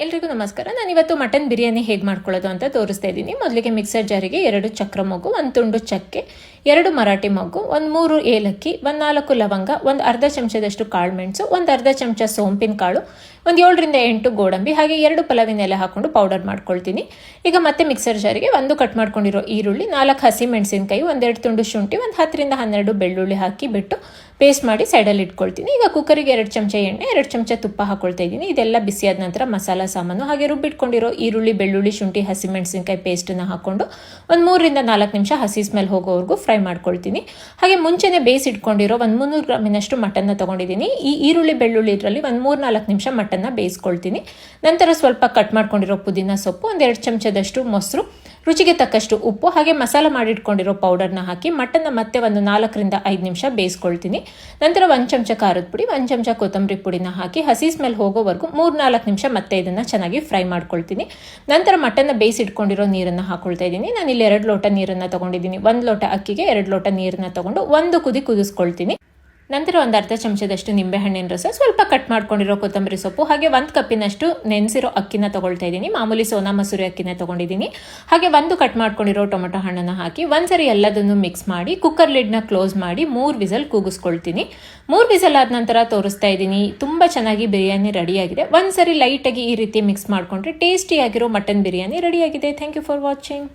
ಎಲ್ರಿಗೂ ನಮಸ್ಕಾರ. ನಾನು ಇವತ್ತು ಮಟನ್ ಬಿರಿಯಾನಿ ಹೇಗೆ ಮಾಡ್ಕೊಳ್ಳೋದು ಅಂತ ತೋರಿಸ್ತಾ ಇದ್ದೀನಿ. ಮೊದಲಿಗೆ ಮಿಕ್ಸರ್ ಜಾರಿಗೆ 2 ಚಕ್ರ ಮೊಗ್ಗು, 1 ತುಂಡು ಚಕ್ಕೆ, 2 ಮರಾಠಿ ಮೊಗ್ಗು, 3 ಏಲಕ್ಕಿ, 4 ಲವಂಗ, 1 ಅರ್ಧ ಚಮಚದಷ್ಟು ಕಾಳು ಮೆಣಸು, 1 ಅರ್ಧ ಚಮಚ ಸೋಂಪಿನ ಕಾಳು, 7 ರಿಂದ 8 ಗೋಡಂಬಿ, ಹಾಗೆ 2 ಪಲಾವಿನ ಎಲೆ ಹಾಕೊಂಡು ಪೌಡರ್ ಮಾಡ್ಕೊಳ್ತೀನಿ. ಈಗ ಮತ್ತೆ ಮಿಕ್ಸರ್ ಜಾರಿಗೆ 1 ಕಟ್ ಮಾಡ್ಕೊಂಡಿರೋ ಈರುಳ್ಳಿ, 4 ಹಸಿ ಮೆಣಸಿನಕಾಯಿ, 1 ತುಂಡು ಶುಂಠಿ, 10 ರಿಂದ 12 ಬೆಳ್ಳುಳ್ಳಿ ಹಾಕಿ ಬಿಟ್ಟು ಪೇಸ್ಟ್ ಮಾಡಿ ಸೈಡಲ್ಲಿ ಇಟ್ಕೊಳ್ತೀನಿ. ಈಗ ಕುಕ್ಕರಿಗೆ 2 ಚಮಚ ಎಣ್ಣೆ, 2 ಚಮಚ ತುಪ್ಪ ಹಾಕೊಳ್ತಾ ಇದ್ದೀನಿ. ಇದೆಲ್ಲ ಬಿಸಿಯಾದ ನಂತರ ಮಸಾಲ ಸಾಮಾನು ಹಾಗೆ ರುಬ್ಬಿಟ್ಕೊಂಡಿರೋ ಈರುಳ್ಳಿ, ಬೆಳ್ಳುಳ್ಳಿ, ಶುಂಠಿ, ಹಸಿಮೆಣಸಿನಕಾಯಿ ಪೇಸ್ಟನ್ನು ಹಾಕೊಂಡು 3 ರಿಂದ 4 ನಿಮಿಷ ಹಸಿ ಸ್ಮೆಲ್ ಹೋಗೋವರೆಗೂ ಫ್ರೈ ಮಾಡ್ಕೊಳ್ತೀನಿ. ಹಾಗೆ ಮುಂಚೆನೇ ಬೇಯಿಸಿಟ್ಕೊಂಡಿರೋ 300 ಗ್ರಾಮಿನಷ್ಟು ಮಟನ್ನ ತೊಗೊಂಡಿದ್ದೀನಿ. ಈ ಈರುಳ್ಳಿ, ಬೆಳ್ಳುಳ್ಳಿ ಇದರಲ್ಲಿ 3-4 ನಿಮಿಷ ಮಟನ್ನ ಬೇಯಿಸ್ಕೊಳ್ತೀನಿ. ನಂತರ ಸ್ವಲ್ಪ ಕಟ್ ಮಾಡ್ಕೊಂಡಿರೋ ಪುದೀನ ಸೊಪ್ಪು, 2 ಚಮಚದಷ್ಟು ಮೊಸರು, ರುಚಿಗೆ ತಕ್ಕಷ್ಟು ಉಪ್ಪು, ಹಾಗೆ ಮಸಾಲ ಮಾಡಿಟ್ಕೊಂಡಿರೋ ಪೌಡರ್ನ ಹಾಕಿ ಮಟನ್ನ ಮತ್ತೆ 4 ರಿಂದ 5 ನಿಮಿಷ ಬೇಯಿಸ್ಕೊಳ್ತೀನಿ. ನಂತರ 1 ಚಮಚ ಖಾರದ ಪುಡಿ, 1 ಚಮಚ ಕೊತ್ತಂಬರಿ ಪುಡಿನ ಹಾಕಿ ಹಸಿ ಸ್ಮೆಲ್ ಹೋಗೋವರೆಗೂ 3-4 ನಿಮಿಷ ಮತ್ತೆ ಇದನ್ನು ಚೆನ್ನಾಗಿ ಫ್ರೈ ಮಾಡ್ಕೊಳ್ತೀನಿ. ನಂತರ ಮಟನ್ನ ಬೇಯಿಸಿಟ್ಕೊಂಡಿರೋ ನೀರನ್ನು ಹಾಕೊಳ್ತಾ ಇದ್ದೀನಿ. ನಾನು ಇಲ್ಲಿ 2 ಲೋಟ ನೀರನ್ನು ತಗೊಂಡಿದ್ದೀನಿ. 1 ಲೋಟ ಅಕ್ಕಿಗೆ 2 ಲೋಟ ನೀರನ್ನು ತಗೊಂಡು 1 ಕುದಿ ಕುದಿಸ್ಕೊಳ್ತೀನಿ. ನಂತರ 1 ಅರ್ಧ ಚಮಚದಷ್ಟು ನಿಂಬೆಹಣ್ಣಿನ ರಸ, ಸ್ವಲ್ಪ ಕಟ್ ಮಾಡ್ಕೊಂಡಿರೋ ಕೊತ್ತಂಬರಿ ಸೊಪ್ಪು, ಹಾಗೆ 1 ಕಪ್ಪಿನಷ್ಟು ನೆನೆಸಿರೋ ಅಕ್ಕಿನ ತಗೊಳ್ತಾ ಇದ್ದೀನಿ. ಮಾಮೂಲಿ ಸೋನಾ ಮಸೂರಿ ಅಕ್ಕಿನ ತಗೊಂಡಿದ್ದೀನಿ. ಹಾಗೆ 1 ಕಟ್ ಮಾಡ್ಕೊಂಡಿರೋ ಟೊಮೆಟೊ ಹಣ್ಣನ್ನು ಹಾಕಿ ಒಂದ್ಸರಿ ಎಲ್ಲದನ್ನು ಮಿಕ್ಸ್ ಮಾಡಿ ಕುಕ್ಕರ್ ಲಿಡ್ನ ಕ್ಲೋಸ್ ಮಾಡಿ 3 ವಿಸಲ್ ಕೂಗಿಸ್ಕೊಳ್ತೀನಿ. 3 ವಿಸಲ್ ಆದ ನಂತರ ತೋರಿಸ್ತಾ ಇದ್ದೀನಿ. ತುಂಬ ಚೆನ್ನಾಗಿ ಬಿರಿಯಾನಿ ರೆಡಿಯಾಗಿದೆ. ಒಂದ್ಸರಿ ಲೈಟಾಗಿ ಈ ರೀತಿ ಮಿಕ್ಸ್ ಮಾಡಿಕೊಂಡ್ರೆ ಟೇಸ್ಟಿಯಾಗಿರೋ ಮಟನ್ ಬಿರಿಯಾನಿ ರೆಡಿಯಾಗಿದೆ. Thank you for watching.